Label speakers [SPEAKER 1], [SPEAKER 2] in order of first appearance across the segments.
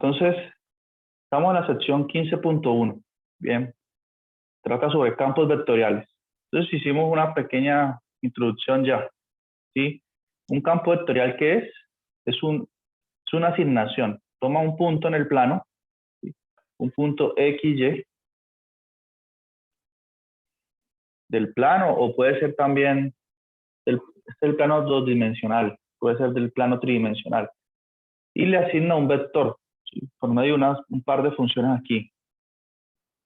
[SPEAKER 1] entonces estamos en la sección 15.1. Bien, trata sobre campos vectoriales. Entonces hicimos una pequeña introducción ya, ¿sí? Un campo vectorial, ¿qué es? Es una asignación. Toma un punto en el plano, ¿sí? Un punto XY del plano, o puede ser también del plano dos-dimensional, puede ser del plano tridimensional, y le asigna un vector, ¿sí? Por medio de un par de funciones aquí.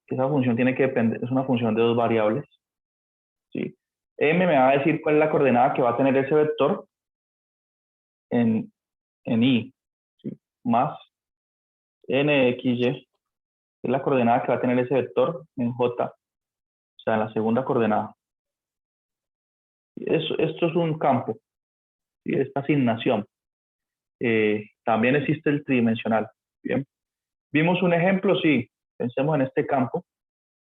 [SPEAKER 1] Esa función tiene que depender, es una función de dos variables, ¿sí? M me va a decir cuál es la coordenada que va a tener ese vector en I, ¿sí? Más NXY, que es la coordenada que va a tener ese vector en J, o sea, en la segunda coordenada. Esto es un campo, ¿sí? Esta asignación. También existe el tridimensional. Bien. Vimos un ejemplo, sí. Pensemos en este campo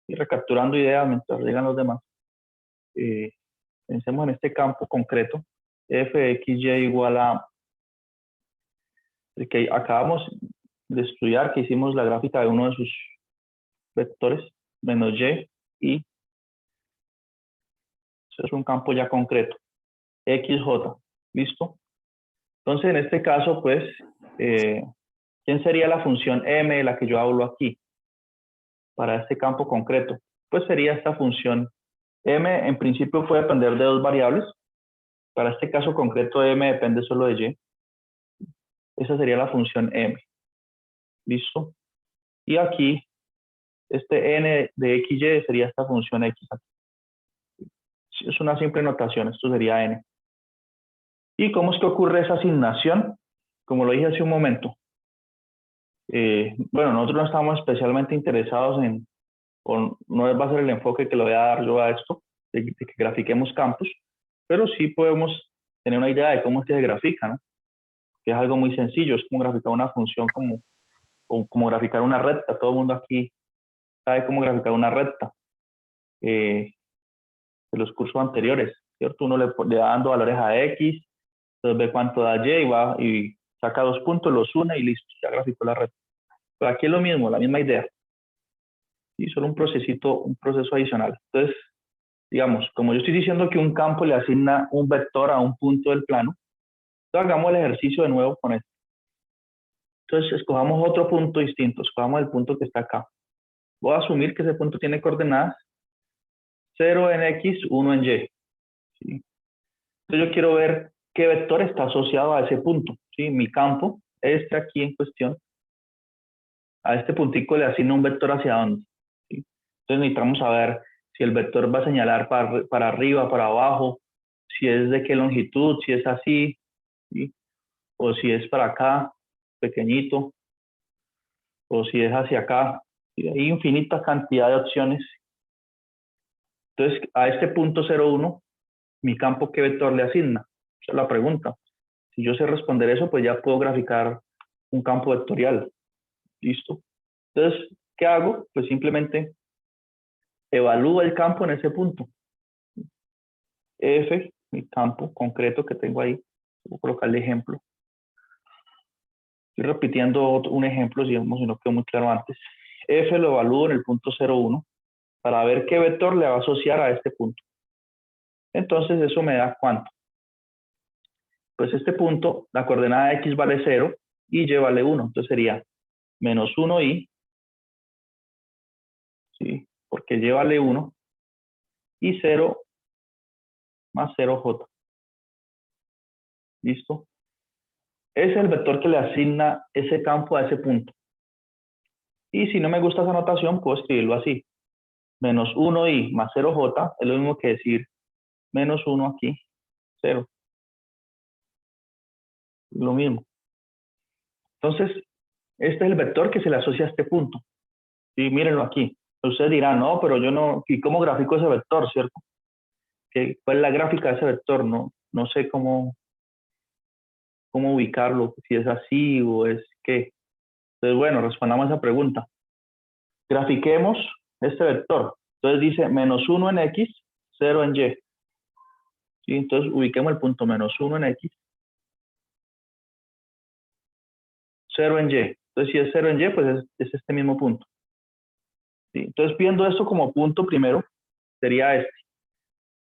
[SPEAKER 1] y recapturando ideas mientras llegan los demás. Pensemos en este campo concreto. F de XY igual a el que acabamos de estudiar, que hicimos la gráfica de uno de sus vectores, menos Y, y eso es un campo ya concreto. XJ, ¿listo? Entonces, en este caso, pues, ¿quién sería la función M de la que yo hablo aquí? Para este campo concreto, pues sería esta función M. En principio puede depender de dos variables. Para este caso concreto, M depende solo de Y. Esa sería la función M. ¿Listo? Y aquí, este N de XY sería esta función X. Es una simple notación, esto sería N. ¿Y cómo es que ocurre esa asignación? Como lo dije hace un momento. Bueno, nosotros no estamos especialmente interesados en, o no va a ser el enfoque que le voy a dar yo a esto, de que grafiquemos campos, pero sí podemos tener una idea de cómo es que se grafica, ¿no? Que es algo muy sencillo, es como graficar una función, como graficar una recta. Todo el mundo aquí sabe cómo graficar una recta de los cursos anteriores, ¿cierto? Uno le va dando valores a X, entonces ve cuánto da Y y saca dos puntos, los une y listo, ya graficó la recta. Pero aquí es lo mismo, la misma idea. Y solo un proceso adicional. Entonces, digamos, como yo estoy diciendo que un campo le asigna un vector a un punto del plano, entonces hagamos el ejercicio de nuevo con esto. Entonces, escojamos otro punto distinto, escojamos el punto que está acá. Voy a asumir que ese punto tiene coordenadas 0 en X, 1 en Y. ¿Sí? Entonces, yo quiero ver qué vector está asociado a ese punto. ¿Sí? Mi campo, este aquí en cuestión, a este puntico le asigna un vector hacia dónde. ¿Sí? Entonces, necesitamos saber si el vector va a señalar para arriba, para abajo, si es de qué longitud, si es así, ¿sí? O si es para acá, pequeñito, o si es hacia acá. ¿Sí? Hay infinita cantidad de opciones. Entonces, a este punto 0,1, mi campo, ¿qué vector le asigna? Esa es la pregunta. Si yo sé responder eso, pues ya puedo graficar un campo vectorial. ¿Listo? Entonces, ¿qué hago? Pues simplemente evalúo el campo en ese punto. F, mi campo concreto que tengo ahí, voy a colocarle ejemplo. Estoy repitiendo un ejemplo, digamos, si no quedó muy claro antes. F lo evalúo en el punto 0,1 para ver qué vector le va a asociar a este punto. Entonces, eso me da ¿cuánto? Pues este punto, la coordenada X vale 0 y Y vale 1. Entonces sería menos 1Y, ¿sí? Porque Y vale 1, y 0 más 0J. ¿Listo? Ese es el vector que le asigna ese campo a ese punto. Y si no me gusta esa notación, puedo escribirlo así. Menos 1Y más 0J es lo mismo que decir menos 1 aquí, 0. Lo mismo. Entonces, este es el vector que se le asocia a este punto. Y mírenlo aquí. Ustedes dirán, no, pero yo no, ¿y cómo grafico ese vector, cierto? ¿Cuál es la gráfica de ese vector? No sé cómo ubicarlo, si es así o es qué. Entonces, bueno, respondamos a esa pregunta. Grafiquemos este vector. Entonces dice menos 1 en X, 0 en Y. ¿Sí? Entonces ubiquemos el punto menos 1 en X, 0 en Y. Entonces Entonces, si es 0 en Y, pues es este mismo punto. ¿Sí? Entonces, viendo esto como punto primero, sería este.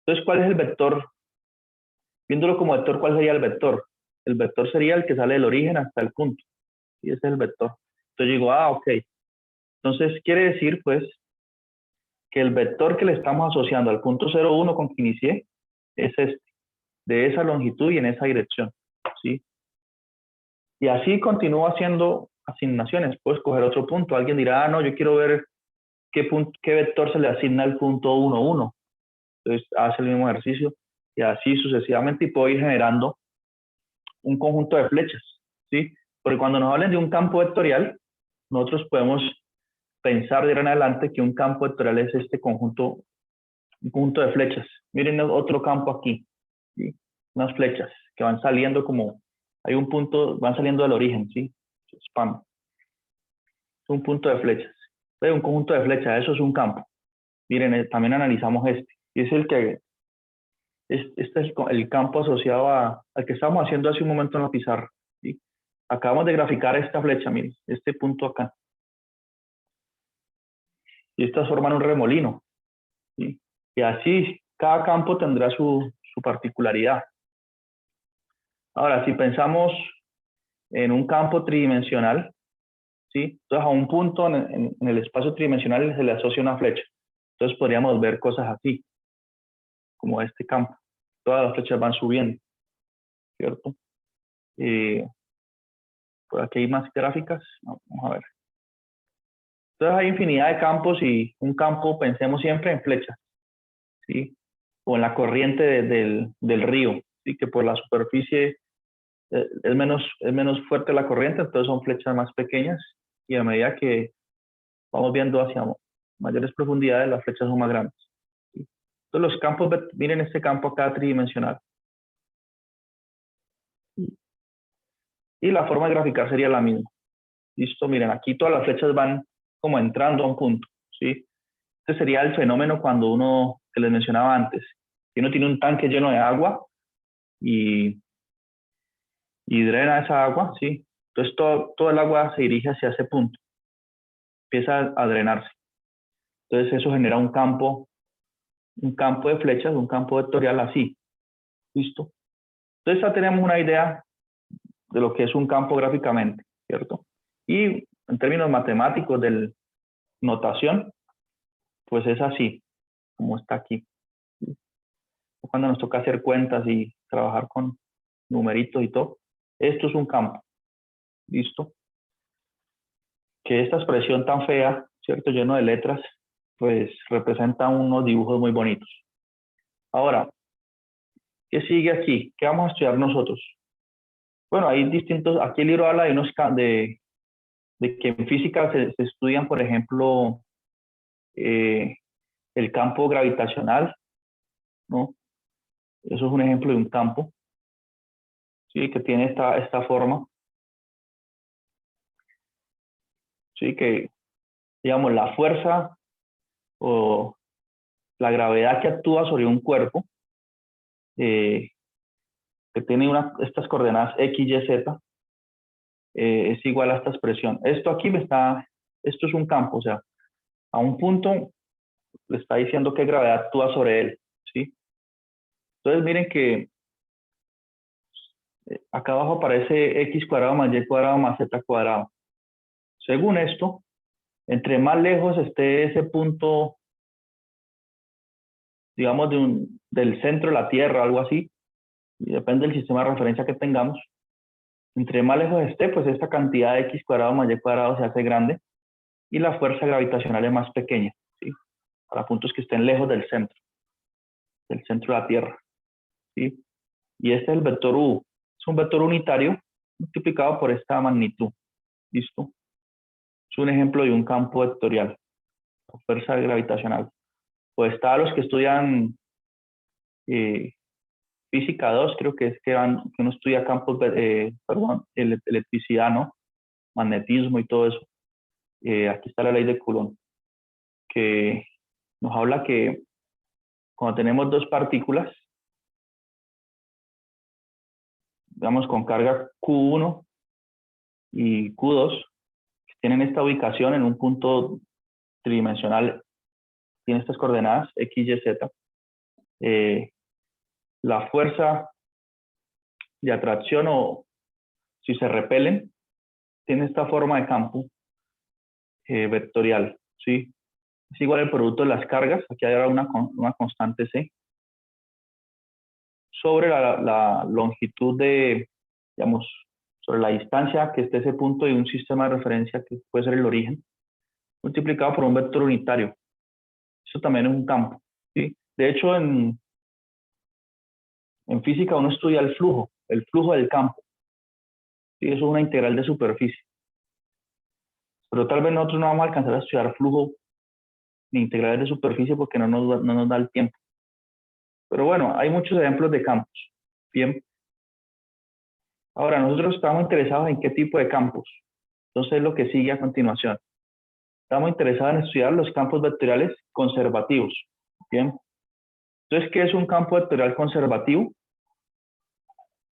[SPEAKER 1] Entonces, ¿cuál es el vector? Viéndolo como vector, ¿cuál sería el vector? El vector sería el que sale del origen hasta el punto. Y ese es el vector. Entonces digo, ok. Entonces quiere decir, pues, que el vector que le estamos asociando al punto 0,1 con que inicié es este, de esa longitud y en esa dirección. ¿Sí? Y así continúo haciendo asignaciones. Puedo escoger otro punto. Alguien dirá, no, yo quiero ver qué vector se le asigna al punto 1, 1. Entonces hace el mismo ejercicio y así sucesivamente y puedo ir generando un conjunto de flechas, ¿sí? Porque cuando nos hablen de un campo vectorial, nosotros podemos pensar de ahora en adelante que un campo vectorial es este conjunto, un conjunto de flechas. Miren otro campo aquí, ¿sí? Unas flechas que van saliendo como, hay un punto, van saliendo del origen, ¿sí? Spam. Es un punto de flechas. Un conjunto de flechas, eso es un campo. Miren, también analizamos este. Y es el que, este es el campo asociado al que estábamos haciendo hace un momento en la pizarra, ¿sí? Acabamos de graficar esta flecha, miren, este punto acá. Y estas forman un remolino, ¿sí? Y así cada campo tendrá su particularidad. Ahora, si pensamos en un campo tridimensional, ¿sí? Entonces a un punto en el espacio tridimensional se le asocia una flecha. Entonces podríamos ver cosas así, como este campo. Todas las flechas van subiendo, ¿cierto? Por aquí hay más gráficas. Vamos a ver. Entonces hay infinidad de campos y un campo, pensemos siempre en flechas, ¿sí? O en la corriente del río, ¿sí? Que por la superficie es menos fuerte la corriente, entonces son flechas más pequeñas y a medida que vamos viendo hacia mayores profundidades, las flechas son más grandes, ¿sí? Entonces los campos, miren este campo acá tridimensional. Y la forma de graficar sería la misma. Listo, miren, aquí todas las flechas van como entrando a un punto, ¿sí? Este sería el fenómeno cuando uno, que les mencionaba antes, que uno tiene un tanque lleno de agua y drena esa agua, ¿sí? Entonces todo el agua se dirige hacia ese punto, empieza a drenarse. Entonces eso genera un campo de flechas, un campo vectorial así, ¿listo? Entonces ya tenemos una idea de lo que es un campo gráficamente, ¿cierto? Y en términos matemáticos de notación, pues es así, como está aquí. Cuando nos toca hacer cuentas y trabajar con numeritos y todo, esto es un campo, ¿listo? Que esta expresión tan fea, ¿cierto? Lleno de letras, pues representa unos dibujos muy bonitos. Ahora, ¿qué sigue aquí? ¿Qué vamos a estudiar nosotros? Bueno, hay distintos, aquí el libro habla de unos de que en física se estudian, por ejemplo, el campo gravitacional, ¿no? Eso es un ejemplo de un campo, ¿sí? Que tiene esta forma, ¿sí? Que, digamos, la fuerza o la gravedad que actúa sobre un cuerpo, que tiene estas coordenadas X, Y, Z, es igual a esta expresión. Esto es un campo, o sea, a un punto le está diciendo qué gravedad actúa sobre él, ¿sí? Entonces miren que acá abajo aparece X cuadrado más Y cuadrado más Z cuadrado. Según esto, entre más lejos esté ese punto, digamos, del centro de la Tierra, algo así, y depende del sistema de referencia que tengamos, entre más lejos esté, pues esta cantidad de X cuadrado más Y cuadrado se hace grande y la fuerza gravitacional es más pequeña, ¿sí? Para puntos que estén lejos del centro de la Tierra, ¿sí? Y este es el vector U. Es un vector unitario multiplicado por esta magnitud, ¿listo? Es un ejemplo de un campo vectorial, fuerza gravitacional. Pues está los que estudian física 2, creo que es que uno estudia campos, electricidad, ¿no? Magnetismo y todo eso. Aquí está la ley de Coulomb, que nos habla que cuando tenemos dos partículas, digamos con carga Q1 y Q2, tienen esta ubicación en un punto tridimensional, tiene estas coordenadas X, Y, Z. La fuerza de atracción o si se repelen, tiene esta forma de campo vectorial, ¿sí? Es igual el producto de las cargas, aquí hay ahora una constante C, sobre la longitud de, digamos, sobre la distancia que esté ese punto y un sistema de referencia que puede ser el origen, multiplicado por un vector unitario. Eso también es un campo, ¿sí? De hecho, en física uno estudia el flujo del campo, ¿sí? Eso es una integral de superficie. Pero tal vez nosotros no vamos a alcanzar a estudiar flujo ni integrales de superficie porque no nos da el tiempo. Pero bueno, hay muchos ejemplos de campos. Bien. Ahora, nosotros estamos interesados en qué tipo de campos. Entonces, lo que sigue a continuación. Estamos interesados en estudiar los campos vectoriales conservativos. Bien. Entonces, ¿qué es un campo vectorial conservativo?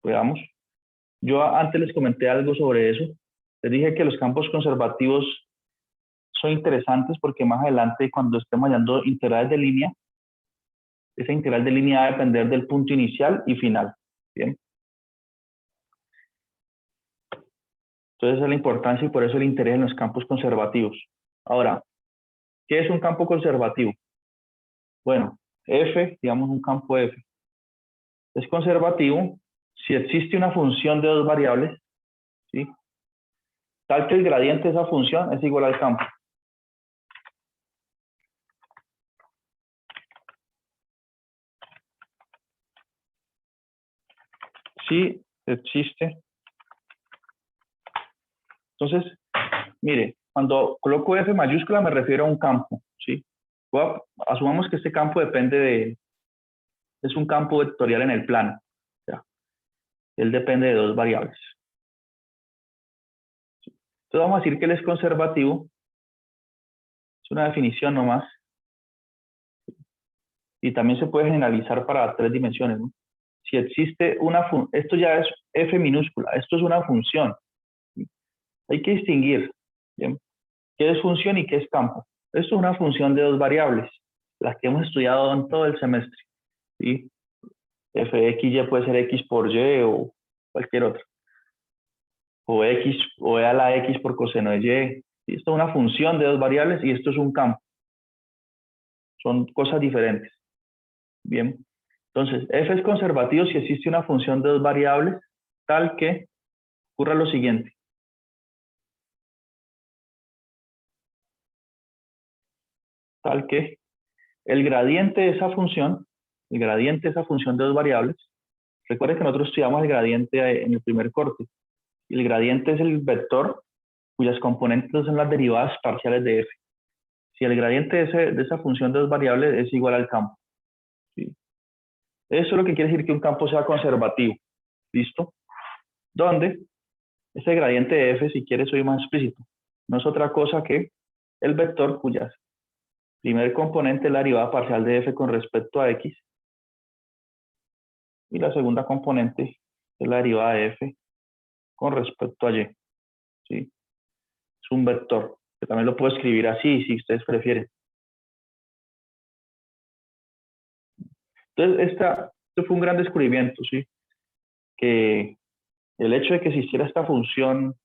[SPEAKER 1] Veamos. Yo antes les comenté algo sobre eso. Les dije que los campos conservativos son interesantes porque más adelante, cuando estemos hallando integrales de línea, esa integral de línea va a depender del punto inicial y final. Bien. Entonces, esa es la importancia y por eso el interés en los campos conservativos. Ahora, ¿qué es un campo conservativo? Bueno, F, digamos un campo F, es conservativo si existe una función de dos variables, ¿sí? Tal que el gradiente de esa función es igual al campo. Si existe. Entonces, mire, cuando coloco F mayúscula me refiero a un campo, ¿sí? Asumamos que este campo es un campo vectorial en el plano. ¿Ya? Él depende de dos variables. Entonces vamos a decir que él es conservativo. Es una definición nomás. Y también se puede generalizar para tres dimensiones, ¿no? Si existe esto ya es F minúscula, esto es una función. Hay que distinguir, ¿bien? ¿Qué es función y qué es campo? Esto es una función de dos variables, las que hemos estudiado en todo el semestre, ¿sí? F de X, Y puede ser X por Y o cualquier otra. O X, o E a la X por coseno de Y. ¿Sí? Esto es una función de dos variables y esto es un campo. Son cosas diferentes. Bien. Entonces, F es conservativo si existe una función de dos variables tal que ocurra lo siguiente. Tal que el gradiente de esa función, de dos variables, recuerden que nosotros estudiamos el gradiente en el primer corte. El gradiente es el vector cuyas componentes son las derivadas parciales de F. Si el gradiente de esa función de dos variables es igual al campo. ¿Sí? Eso es lo que quiere decir que un campo sea conservativo. ¿Listo? Donde ese gradiente de F, si quieres soy más explícito, no es otra cosa que el vector cuyas primer componente es la derivada parcial de F con respecto a X y la segunda componente es la derivada de F con respecto a Y. ¿Sí? Es un vector, que también lo puedo escribir así si ustedes prefieren. Entonces, esto fue un gran descubrimiento, ¿sí? Que el hecho de que existiera esta función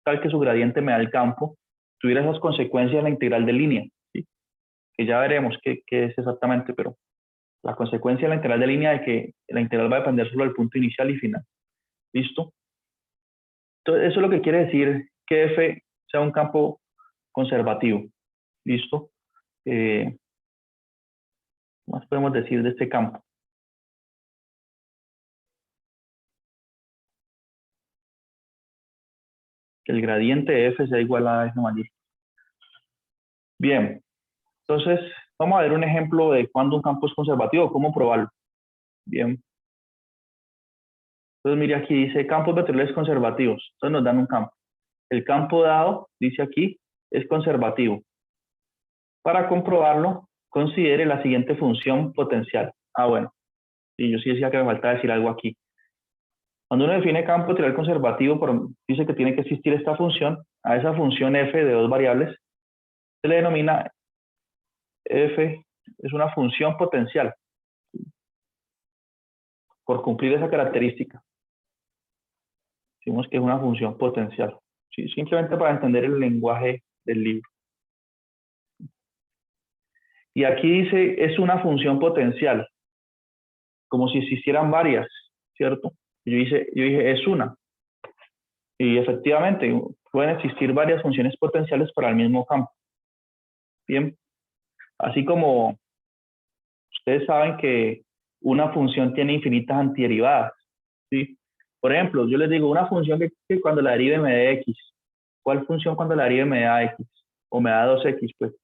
[SPEAKER 1] tal que su gradiente me da el campo, tuviera esas consecuencias en la integral de línea, ¿sí? Que ya veremos qué es exactamente, pero la consecuencia de la integral de línea de que la integral va a depender solo del punto inicial y final. ¿Listo? Entonces, eso es lo que quiere decir que F sea un campo conservativo. ¿Listo? ¿Qué más podemos decir de este campo? Que el gradiente de F sea igual a F mayúscula. Bien, entonces vamos a ver un ejemplo de cuándo un campo es conservativo, cómo probarlo. Bien. Entonces mire aquí dice campos vectoriales conservativos. Entonces nos dan un campo. El campo dado, dice aquí, es conservativo. Para comprobarlo, considere la siguiente función potencial. Ah, bueno. Y yo sí decía que me faltaba decir algo aquí. Cuando uno define campo vectorial conservativo, dice que tiene que existir esta función. A esa función f de dos variables se le denomina f, es una función potencial, por cumplir esa característica. Decimos que es una función potencial. ¿Sí? Simplemente para entender el lenguaje del libro. Y aquí dice, es una función potencial, como si existieran varias, ¿cierto? Yo dije, es una. Y efectivamente, pueden existir varias funciones potenciales para el mismo campo. Bien, así como ustedes saben que una función tiene infinitas antiderivadas, ¿sí? Por ejemplo, yo les digo, una función que cuando la derive me dé x. ¿Cuál función cuando la derive me da x? O me da 2x, pues.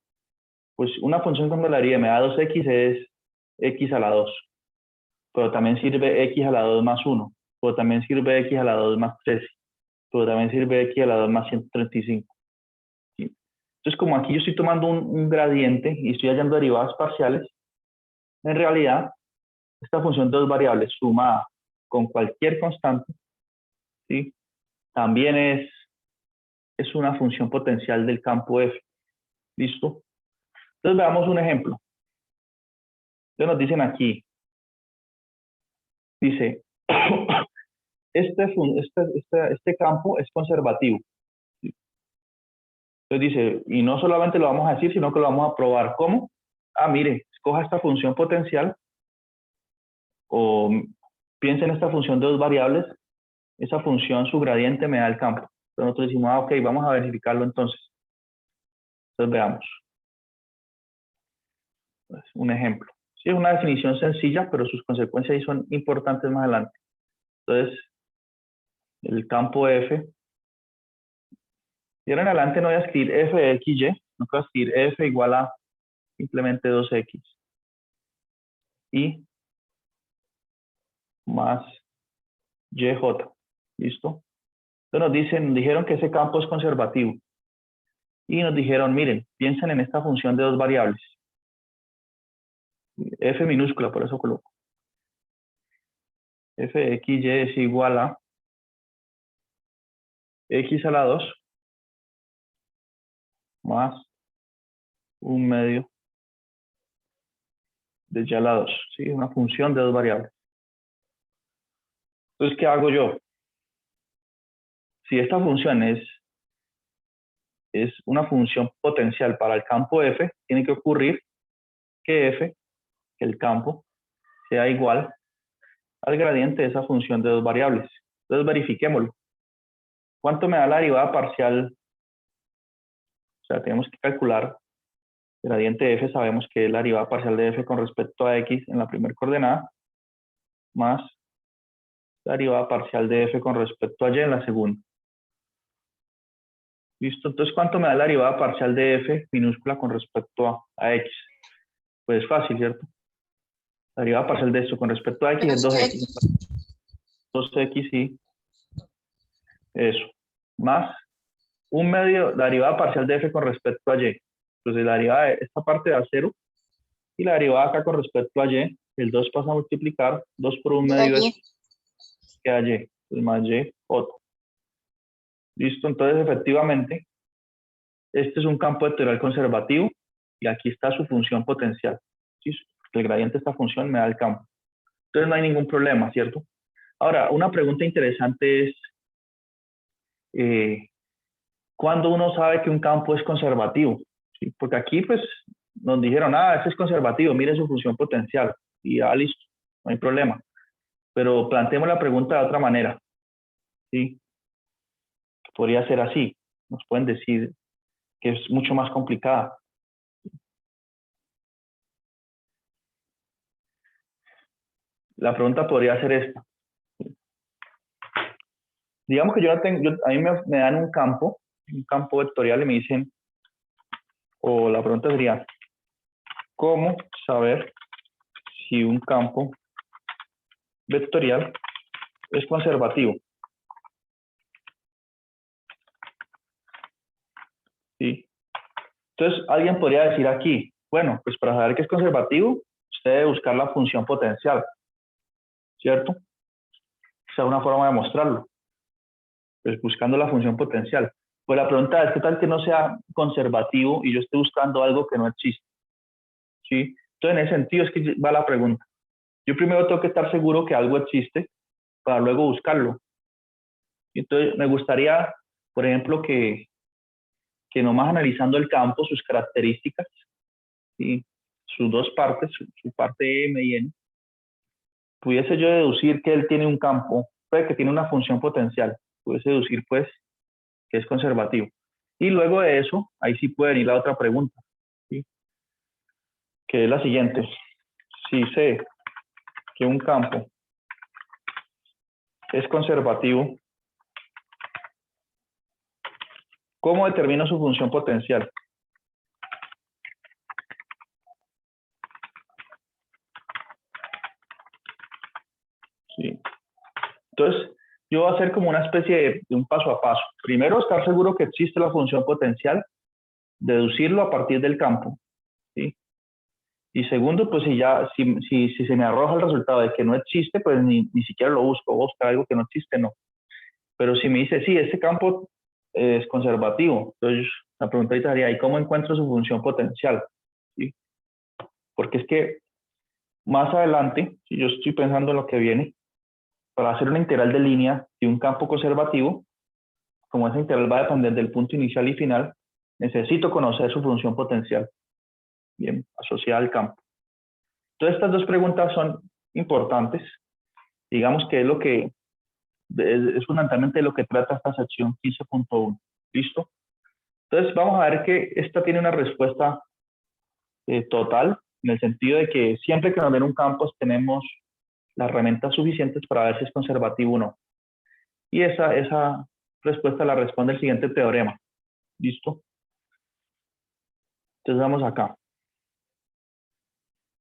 [SPEAKER 1] Pues una función cuando la derive me da 2x es x a la 2. Pero también sirve x a la 2 más 1. Pero también sirve x a la 2 más 13. Pero también sirve x a la 2 más 135. ¿Sí? Entonces, como aquí yo estoy tomando un gradiente y estoy hallando derivadas parciales, en realidad, esta función de dos variables sumada con cualquier constante, ¿sí? También es una función potencial del campo f. ¿Listo? Entonces veamos un ejemplo. Entonces nos dicen aquí, dice, este campo es conservativo. Entonces dice, y no solamente lo vamos a decir, sino que lo vamos a probar. ¿Cómo? Ah, mire, escoja esta función potencial o piensa en esta función de dos variables. Esa función, su gradiente me da el campo. Entonces nosotros decimos, ah, ok, vamos a verificarlo entonces. Entonces veamos. Pues, un ejemplo. Sí, es una definición sencilla, pero sus consecuencias ahí son importantes más adelante. Entonces, el campo f. Y ahora en adelante no voy a escribir f de x, y, no voy a escribir f igual a simplemente 2x. Y más yj. ¿Listo? Entonces nos dijeron que ese campo es conservativo. Y nos dijeron, miren, piensen en esta función de dos variables. F minúscula, por eso coloco. F de x, y es igual a x a la 2 más 1/2 de y a la 2. ¿Sí? Una función de dos variables. Entonces, ¿qué hago yo? Si esta función es una función potencial para el campo f, tiene que ocurrir que f, que el campo, sea igual al gradiente de esa función de dos variables. Entonces verifiquémoslo. ¿Cuánto me da la derivada parcial? O sea, tenemos que calcular el gradiente de f, sabemos que es la derivada parcial de f con respecto a x en la primera coordenada, más la derivada parcial de f con respecto a y en la segunda. ¿Listo? Entonces, ¿cuánto me da la derivada parcial de f minúscula con respecto a x? Pues es fácil, ¿cierto? La derivada parcial de esto con respecto a x es 2x. 2x y eso. Más 1/2, la derivada parcial de f con respecto a y. Entonces, la derivada de esta parte da 0 y la derivada acá con respecto a y, el 2 pasa a multiplicar, 2 por 1/2 es queda y, pues más y otro. ¿Listo? Entonces, efectivamente, este es un campo vectorial conservativo y aquí está su función potencial. ¿Sí? El gradiente de esta función me da el campo. Entonces, no hay ningún problema, ¿cierto? Ahora, una pregunta interesante es, ¿cuándo uno sabe que un campo es conservativo? ¿Sí? Porque aquí, pues, nos dijeron, ah, este es conservativo, mire su función potencial. Y ya, listo, no hay problema. Pero planteemos la pregunta de otra manera. ¿Sí? Podría ser así. Nos pueden decir que es mucho más complicada. La pregunta podría ser esta. Digamos que yo a mí me dan un campo vectorial y me dicen, o la pregunta sería, ¿cómo saber si un campo vectorial es conservativo? ¿Sí? Entonces, alguien podría decir aquí, bueno, pues para saber que es conservativo, usted debe buscar la función potencial, ¿cierto? sea una forma de mostrarlo, pues buscando la función potencial. Pues la pregunta es, ¿qué tal que no sea conservativo y yo esté buscando algo que no existe? ¿Sí? Entonces, en ese sentido es que va la pregunta. Yo primero tengo que estar seguro que algo existe para luego buscarlo. Entonces, me gustaría, por ejemplo, que nomás analizando el campo, sus características, ¿sí? Sus dos partes, su parte M y N, pudiese yo deducir que él tiene un campo, pues, que tiene una función potencial, pudiese deducir pues que es conservativo. Y luego de eso, ahí sí puede venir la otra pregunta, ¿sí? Que es la siguiente. Si sé que un campo es conservativo, ¿cómo determino su función potencial? ¿Sí? Entonces, yo voy a hacer como una especie de un paso a paso. Primero, estar seguro que existe la función potencial, deducirlo a partir del campo, ¿sí? Y segundo, pues si se me arroja el resultado de que no existe, pues ni siquiera lo busco, buscar algo que no existe, no. Pero si me dice, sí, este campo es conservativo, entonces la pregunta sería, ¿y cómo encuentro su función potencial? ¿Sí? Porque es que más adelante, si yo estoy pensando en lo que viene, para hacer una integral de línea de un campo conservativo, como esa integral va a depender del punto inicial y final, necesito conocer su función potencial, bien, asociada al campo. Entonces, estas dos preguntas son importantes, digamos que es lo que es fundamentalmente lo que trata esta sección 15.1. ¿Listo? Entonces, vamos a ver que esta tiene una respuesta total, en el sentido de que siempre que nos den un campo tenemos las herramientas suficientes para ver si es conservativo o no. Y esa respuesta la responde el siguiente teorema. ¿Listo? Entonces vamos acá.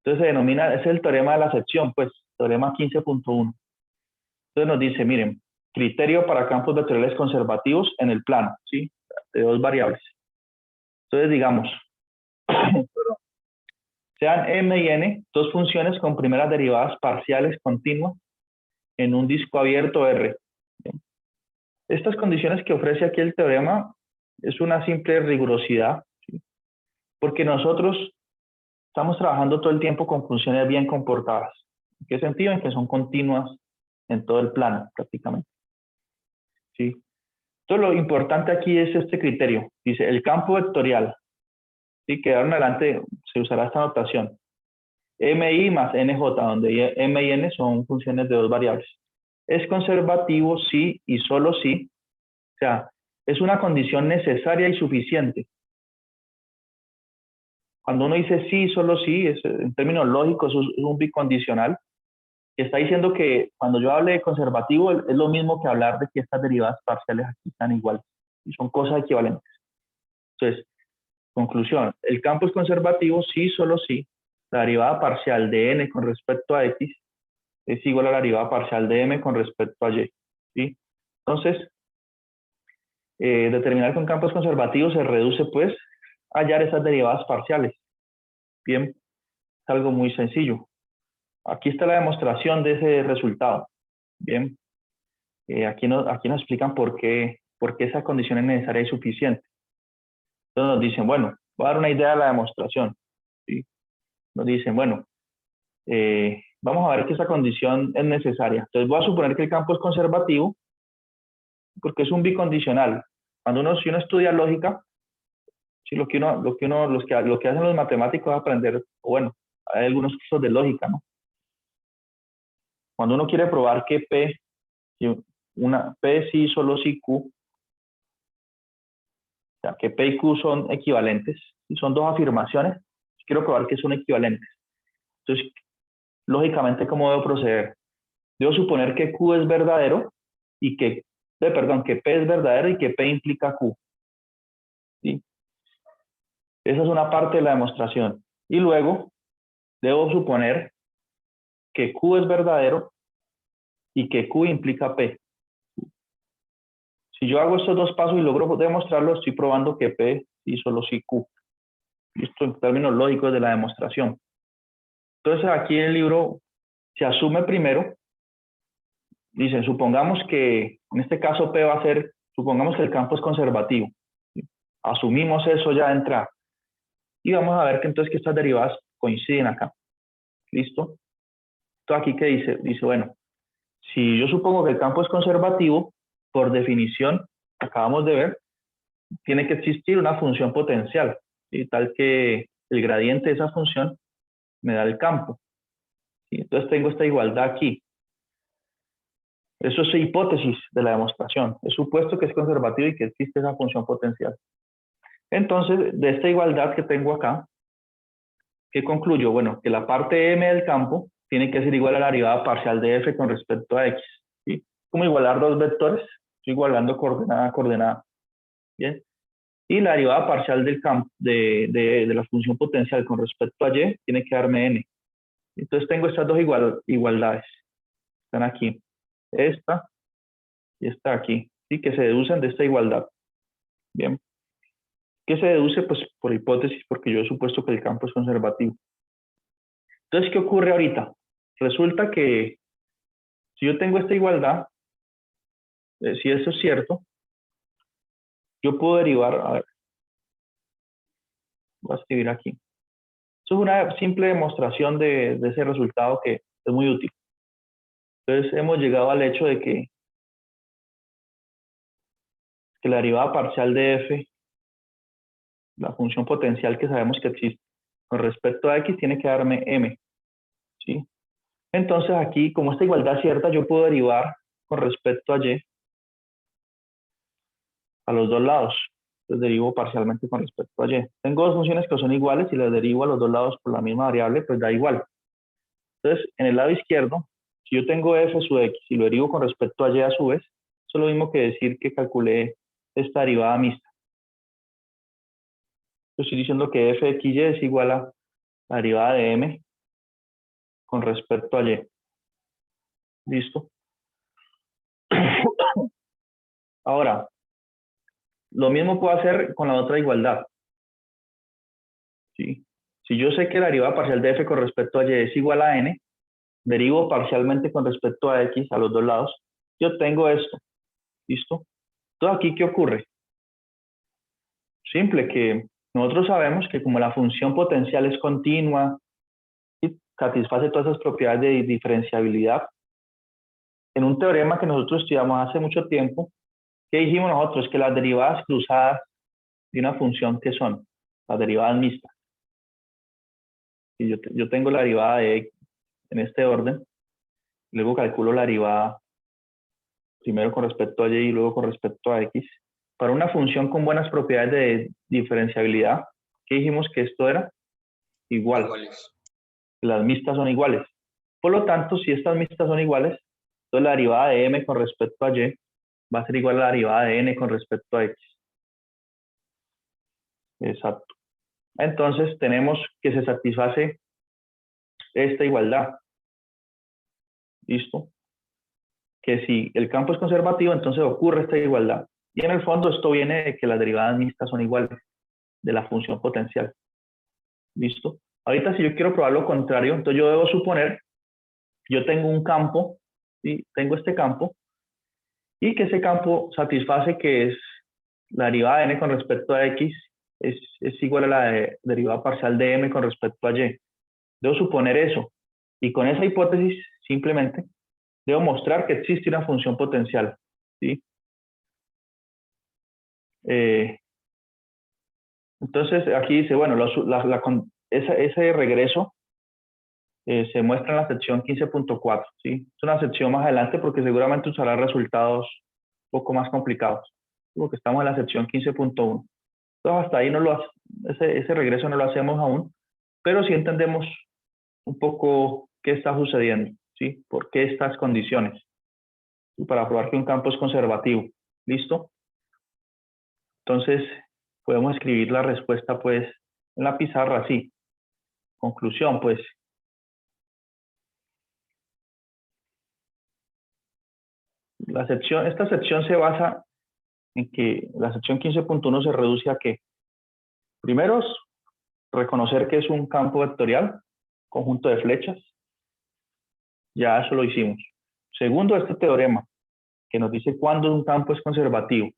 [SPEAKER 1] Entonces se denomina, es el teorema de la sección, pues, teorema 15.1. Entonces nos dice, miren, criterio para campos vectoriales conservativos en el plano, ¿sí? De dos variables. Entonces digamos, sean m y n, dos funciones con primeras derivadas parciales continuas en un disco abierto R. Estas condiciones que ofrece aquí el teorema es una simple rigurosidad, ¿sí? Porque nosotros estamos trabajando todo el tiempo con funciones bien comportadas. ¿En qué sentido? En que son continuas en todo el plano, prácticamente. ¿Sí? Entonces, lo importante aquí es este criterio. Dice, el campo vectorial, ¿sí? Que de ahora en adelante se usará esta notación. MI más NJ, donde M y N son funciones de dos variables. Es conservativo sí y solo sí. O sea, es una condición necesaria y suficiente. Cuando uno dice sí, solo sí, en términos lógicos es un bicondicional. Que está diciendo que cuando yo hable de conservativo es lo mismo que hablar de que estas derivadas parciales aquí están iguales. Y son cosas equivalentes. Entonces, conclusión, el campo es conservativo sí, solo sí. La derivada parcial de n con respecto a x es igual a la derivada parcial de m con respecto a y. ¿Sí? Entonces, determinar que un campo es conservativo se reduce pues a hallar esas derivadas parciales. Bien, es algo muy sencillo. Aquí está la demostración de ese resultado. Bien, aquí nos explican por qué esa condición es necesaria y suficiente. Entonces nos dicen, bueno, voy a dar una idea de la demostración. ¿Sí? Nos dicen, bueno, vamos a ver que esa condición es necesaria. Entonces voy a suponer que el campo es conservativo porque es un bicondicional. Si uno estudia lógica, sí, lo que hacen los matemáticos es aprender, o bueno, hay algunos cursos de lógica, ¿no? Cuando uno quiere probar que P, P sí, solo sí Q, o sea, que P y Q son equivalentes, y son dos afirmaciones, quiero probar que son equivalentes. Entonces, lógicamente, ¿cómo debo proceder? Debo suponer que Q es verdadero y que P es verdadero y que P implica Q. ¿Sí? Esa es una parte de la demostración. Y luego, debo suponer que Q es verdadero y que Q implica P. Si yo hago estos dos pasos y logro demostrarlo, estoy probando que P y solo sí Q. Esto en términos lógicos de la demostración. Entonces, aquí en el libro se asume primero Dicen, supongamos que, en este caso P va a ser, supongamos que el campo es conservativo. ¿Sí? Asumimos eso ya de entrada. Y vamos a ver que entonces que estas derivadas coinciden acá. ¿Listo? Esto aquí que dice, bueno, si yo supongo que el campo es conservativo, por definición, acabamos de ver, tiene que existir una función potencial, ¿sí? Tal que el gradiente de esa función me da el campo. ¿Sí? Entonces tengo esta igualdad aquí. Eso es hipótesis de la demostración. Es supuesto que es conservativo y que existe esa función potencial. Entonces, de esta igualdad que tengo acá, ¿qué concluyo? Bueno, que la parte m del campo tiene que ser igual a la derivada parcial de f con respecto a x. ¿Sí? Como igualar dos vectores, estoy igualando coordenada a coordenada. ¿Bien? Y la derivada parcial del campo, de la función potencial con respecto a y tiene que darme n. Entonces tengo estas dos igualdades. Están aquí. Esta y esta aquí. ¿Sí? Que se deducen de esta igualdad. Bien. ¿Qué se deduce? Pues por hipótesis, porque yo he supuesto que el campo es conservativo. Entonces, ¿qué ocurre ahorita? Resulta que si yo tengo esta igualdad, si eso es cierto, yo puedo derivar, a ver, voy a escribir aquí. Eso es una simple demostración de ese resultado que es muy útil. Entonces, hemos llegado al hecho de que la derivada parcial de f, la función potencial que sabemos que existe, con respecto a x tiene que darme m. ¿Sí? Entonces, aquí, como esta igualdad es cierta, yo puedo derivar con respecto a y a los dos lados. Entonces derivo parcialmente con respecto a y. Tengo dos funciones que son iguales y las derivo a los dos lados por la misma variable, pues da igual. Entonces, en el lado izquierdo, si yo tengo f sub x y lo derivo con respecto a y a su vez, eso es lo mismo que decir que calculé esta derivada mixta. Yo estoy diciendo que f de x y es igual a la derivada de m con respecto a y. ¿Listo? Ahora, lo mismo puedo hacer con la otra igualdad. ¿Sí? Si yo sé que la derivada parcial de f con respecto a y es igual a n, derivo parcialmente con respecto a x a los dos lados, yo tengo esto. ¿Listo? Entonces, ¿aquí qué ocurre? Simple, que nosotros sabemos que como la función potencial es continua y satisface todas esas propiedades de diferenciabilidad, en un teorema que nosotros estudiamos hace mucho tiempo, ¿qué dijimos nosotros? Que las derivadas cruzadas de una función, ¿qué son? Las derivadas mixtas. Y yo tengo la derivada de x en este orden, luego calculo la derivada primero con respecto a y y luego con respecto a x. Para una función con buenas propiedades de diferenciabilidad, ¿qué dijimos que esto era? Igual.
[SPEAKER 2] Iguales.
[SPEAKER 1] Las mixtas son iguales. Por lo tanto, si estas mixtas son iguales, entonces la derivada de m con respecto a y va a ser igual a la derivada de n con respecto a x. Exacto. Entonces tenemos que se satisface esta igualdad. ¿Listo? Que si el campo es conservativo, entonces ocurre esta igualdad. Y en el fondo esto viene de que las derivadas mixtas son iguales de la función potencial. ¿Listo? Ahorita si yo quiero probar lo contrario, entonces yo debo suponer que yo tengo un campo, ¿sí? Tengo este campo, y que ese campo satisface que es la derivada de n con respecto a x es igual a la derivada parcial de m con respecto a y. Debo suponer eso. Y con esa hipótesis, simplemente, debo mostrar que existe una función potencial. ¿Sí? Entonces, aquí dice, bueno, ese regreso se muestra en la sección 15.4. ¿Sí? Es una sección más adelante porque seguramente usará resultados un poco más complicados, porque estamos en la sección 15.1. Entonces, hasta ahí ese regreso no lo hacemos aún, pero sí entendemos un poco qué está sucediendo, ¿sí? ¿Por qué estas condiciones? Y para probar que un campo es conservativo. ¿Listo? Entonces, podemos escribir la respuesta, pues, en la pizarra así. Conclusión, pues. Esta sección se basa en que la sección 15.1 se reduce a que, primero, reconocer que es un campo vectorial, conjunto de flechas. Ya eso lo hicimos. segundo, este teorema, que nos dice cuándo un campo es conservativo.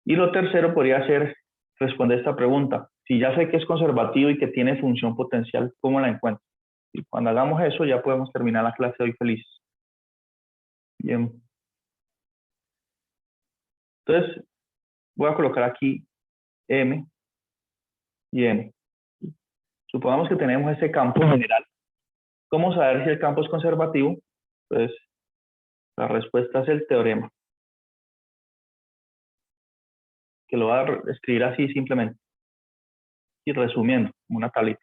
[SPEAKER 1] Y lo tercero podría ser responder esta pregunta. Si ya sé que es conservativo y que tiene función potencial, ¿cómo la encuentro? Y cuando hagamos eso, ya podemos terminar la clase de hoy felices. Bien. Entonces, voy a colocar aquí M y N. Supongamos que tenemos ese campo general. ¿Cómo saber si el campo es conservativo? Pues la respuesta es el teorema, que lo voy a escribir así simplemente. Y resumiendo, como una tablita.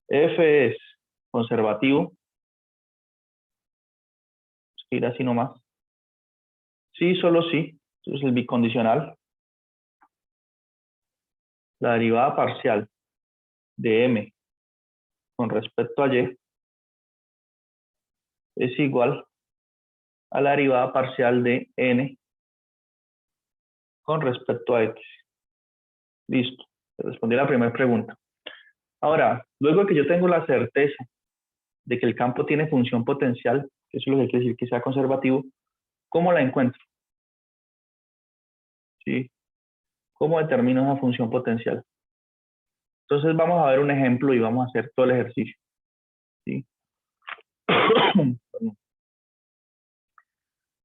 [SPEAKER 1] F es conservativo, escribir así nomás. Sí, solo sí. Eso es el bicondicional. La derivada parcial de M con respecto a Y es igual a la derivada parcial de N con respecto a X. Listo. Respondí la primera pregunta. Ahora, luego que yo tengo la certeza de que el campo tiene función potencial, que eso es lo que quiere decir que sea conservativo, ¿cómo la encuentro? ¿Sí? ¿Cómo determino esa función potencial? Entonces vamos a ver un ejemplo y vamos a hacer todo el ejercicio. ¿Sí?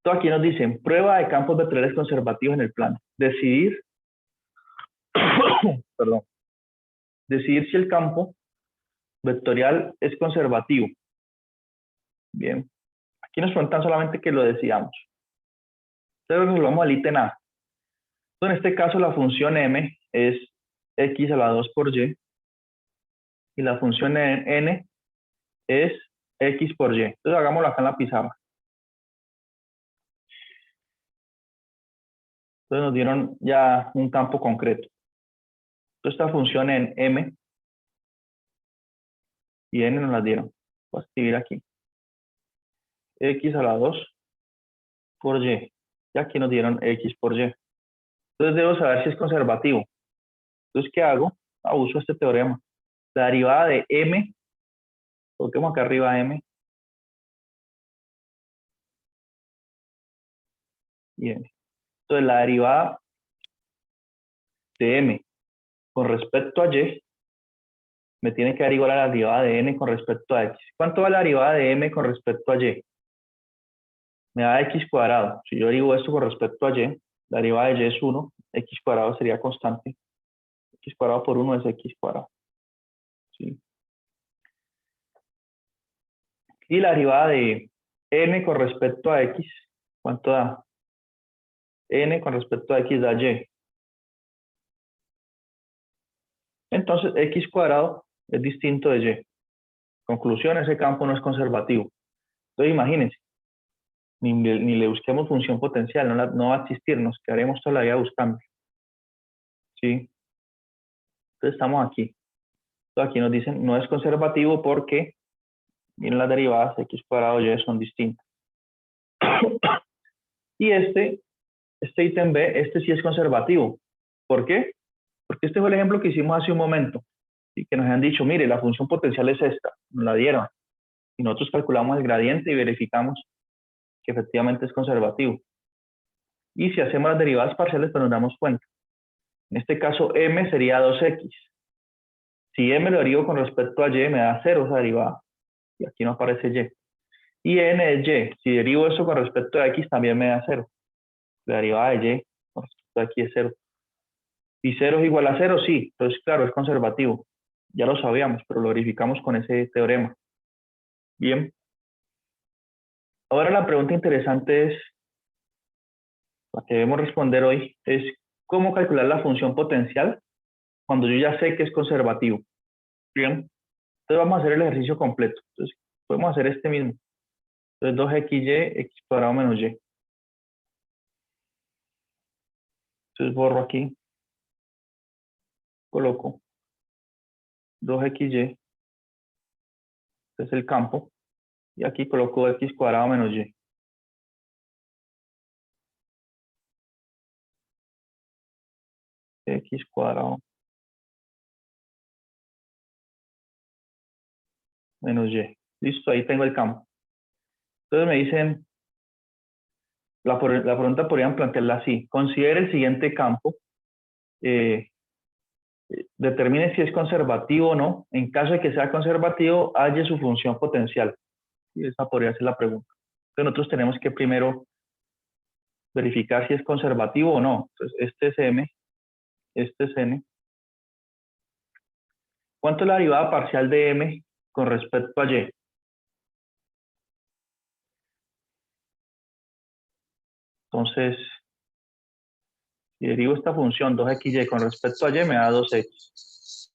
[SPEAKER 1] Todo aquí nos dicen, prueba de campos vectoriales conservativos en el plano. Decidir, perdón, decidir si el campo vectorial es conservativo. Bien. Aquí nos preguntan solamente que lo decidamos. Entonces resolvamos el ítem A. En este caso la función m es x a la 2 por y y la función n es x por y. Entonces hagámoslo acá en la pizarra. Entonces nos dieron ya un campo concreto. Entonces esta función en m y n nos las dieron. Voy a escribir aquí. X a la 2 por y. Y aquí nos dieron x por y. Entonces debo saber si es conservativo. Entonces, ¿qué hago? Uso este teorema. La derivada de m, coloquemos acá arriba m y n. Entonces la derivada de m con respecto a y me tiene que dar igual a la derivada de n con respecto a x. ¿Cuánto va la derivada de m con respecto a y? Me da x cuadrado. Si yo derivo esto con respecto a y, la derivada de y es 1, x cuadrado sería constante. X cuadrado por 1 es x cuadrado. ¿Sí? Y la derivada de n con respecto a x, ¿cuánto da? N con respecto a x da y. Entonces, x cuadrado es distinto de y. Conclusión, ese campo no es conservativo. Entonces, imagínense, ni le busquemos función potencial, no va a existir, nos quedaremos toda la vida buscando. ¿Sí? Entonces, estamos aquí. Entonces, aquí nos dicen, no es conservativo porque, miren las derivadas, x cuadrado y son distintas. Y este ítem B, este sí es conservativo. ¿Por qué? Porque este fue el ejemplo que hicimos hace un momento. Y que nos han dicho, mire, la función potencial es esta, nos la dieron. Y nosotros calculamos el gradiente y verificamos que efectivamente es conservativo. Y si hacemos las derivadas parciales, pues nos damos cuenta. En este caso, m sería 2x. Si m lo derivo con respecto a y, me da 0 esa derivada. Y aquí no aparece y. Y n es y. Si derivo eso con respecto a x, también me da 0. La derivada de y con respecto a x es 0. ¿Y 0 es igual a 0? Sí. Entonces, claro, es conservativo. Ya lo sabíamos, pero lo verificamos con ese teorema. Bien. Ahora la pregunta interesante es, la que debemos responder hoy, es cómo calcular la función potencial cuando yo ya sé que es conservativo. Bien. Entonces vamos a hacer el ejercicio completo. Entonces podemos hacer este mismo. Entonces 2xy, x cuadrado menos y. Entonces borro aquí, coloco 2xy, este es el campo, y aquí coloco x cuadrado menos y. X cuadrado menos y. Listo, ahí tengo el campo. Entonces me dicen, la pregunta podrían plantearla así. Considere el siguiente campo. Determine si es conservativo o no. En caso de que sea conservativo, halle su función potencial. Y esa podría ser la pregunta. Entonces nosotros tenemos que primero verificar si es conservativo o no. Entonces este es M, este es N. ¿Cuánto es la derivada parcial de M con respecto a Y? Entonces, si derivo esta función 2xy con respecto a Y, me da 2x.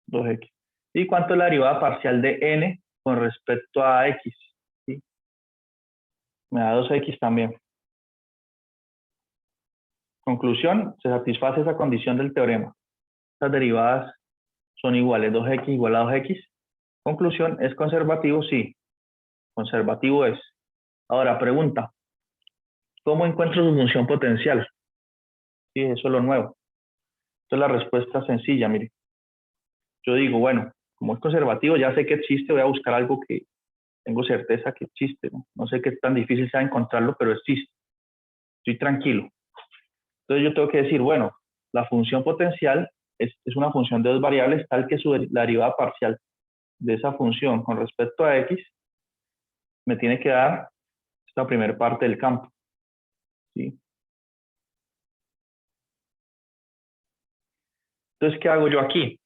[SPEAKER 1] 2x. ¿Y cuánto es la derivada parcial de N con respecto a X? ¿Sí? Me da 2x también. Conclusión, se satisface esa condición del teorema. Estas derivadas son iguales, 2x igual a 2x. Conclusión, ¿es conservativo? Sí, conservativo es. Ahora, pregunta, ¿cómo encuentro su función potencial? Sí, eso es lo nuevo. Entonces la respuesta es sencilla, mire. Yo digo, bueno, como es conservativo, ya sé que existe, voy a buscar algo que tengo certeza que existe, ¿no? No sé qué tan difícil sea encontrarlo, pero existe. Estoy tranquilo. Entonces yo tengo que decir, bueno, la función potencial es una función de dos variables tal que la derivada parcial de esa función con respecto a x me tiene que dar esta primera parte del campo. ¿Sí? Entonces, ¿qué hago yo aquí?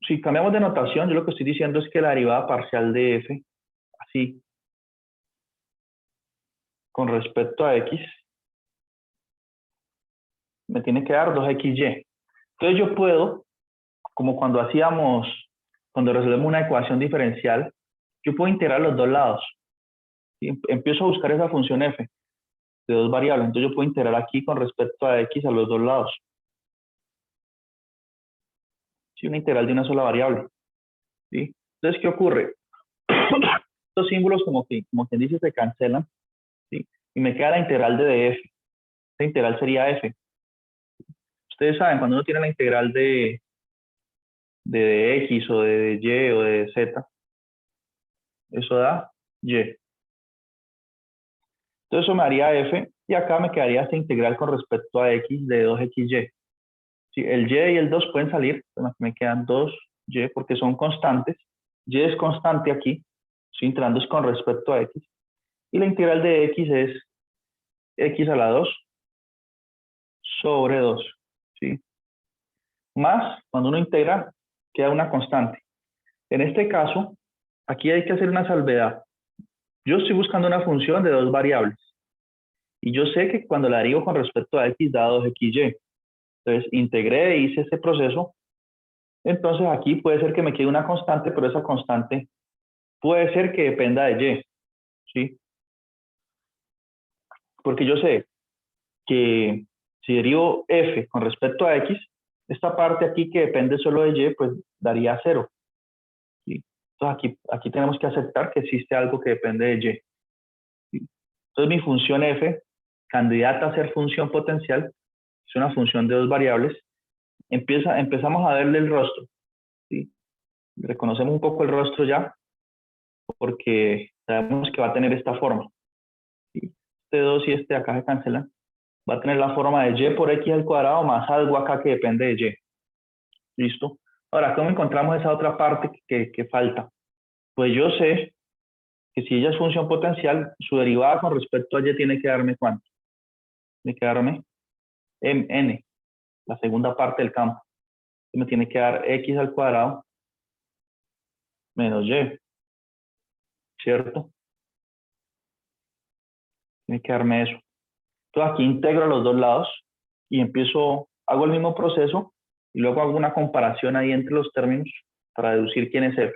[SPEAKER 1] Si cambiamos de notación, yo lo que estoy diciendo es que la derivada parcial de f, así, con respecto a x, me tiene que dar 2xy. Entonces yo puedo, como cuando resolvemos una ecuación diferencial, yo puedo integrar los dos lados. ¿Sí? Empiezo a buscar esa función f de dos variables, entonces yo puedo integrar aquí con respecto a x a los dos lados. ¿Sí? Una integral de una sola variable. ¿Sí? Entonces, ¿qué ocurre? Estos símbolos, como quien dice, se cancelan. ¿Sí? Y me queda la integral de df. Esta integral sería f. Ustedes saben, cuando uno tiene la integral de x o de y o de z, eso da y. Entonces eso me haría f, y acá me quedaría esta integral con respecto a x de 2xy. ¿Sí? El y y el 2 pueden salir, bueno, me quedan 2y porque son constantes. Y es constante aquí, estoy integrando es con respecto a x. Y la integral de x es x a la 2 sobre 2. ¿Sí? Más, cuando uno integra, queda una constante. En este caso, aquí hay que hacer una salvedad. Yo estoy buscando una función de dos variables. Y yo sé que cuando la derivo con respecto a x da 2xy. Entonces, integré, hice ese proceso. Entonces, aquí puede ser que me quede una constante, pero esa constante puede ser que dependa de y. ¿Sí? Porque yo sé que si derivo f con respecto a x, esta parte aquí que depende solo de y, pues daría 0. ¿Sí? Entonces aquí tenemos que aceptar que existe algo que depende de y. ¿Sí? Entonces mi función f, candidata a ser función potencial, es una función de dos variables. Empezamos a verle el rostro. ¿Sí? Reconocemos un poco el rostro ya, porque sabemos que va a tener esta forma. ¿Sí? Este 2 y este acá se cancelan. Va a tener la forma de y por x al cuadrado más algo acá que depende de y. ¿Listo? Ahora, ¿cómo encontramos esa otra parte que falta? Pues yo sé que si ella es función potencial, su derivada con respecto a y tiene que darme ¿cuánto? Tiene que darme n, la segunda parte del campo. Me tiene que dar x al cuadrado menos y, ¿cierto? Tiene que darme eso. Entonces aquí integro los dos lados y hago el mismo proceso y luego hago una comparación ahí entre los términos para deducir quién es f.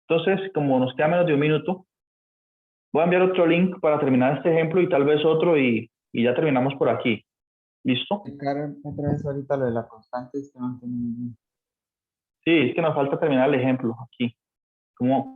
[SPEAKER 1] Entonces, como nos queda menos de un minuto, voy a enviar otro link para terminar este ejemplo y tal vez otro y ya terminamos por aquí. ¿Listo?
[SPEAKER 2] Explicar otra vez ahorita lo de la constante, es que no entendí muy bien.
[SPEAKER 1] Sí, es que nos falta terminar el ejemplo aquí. ¿Cómo,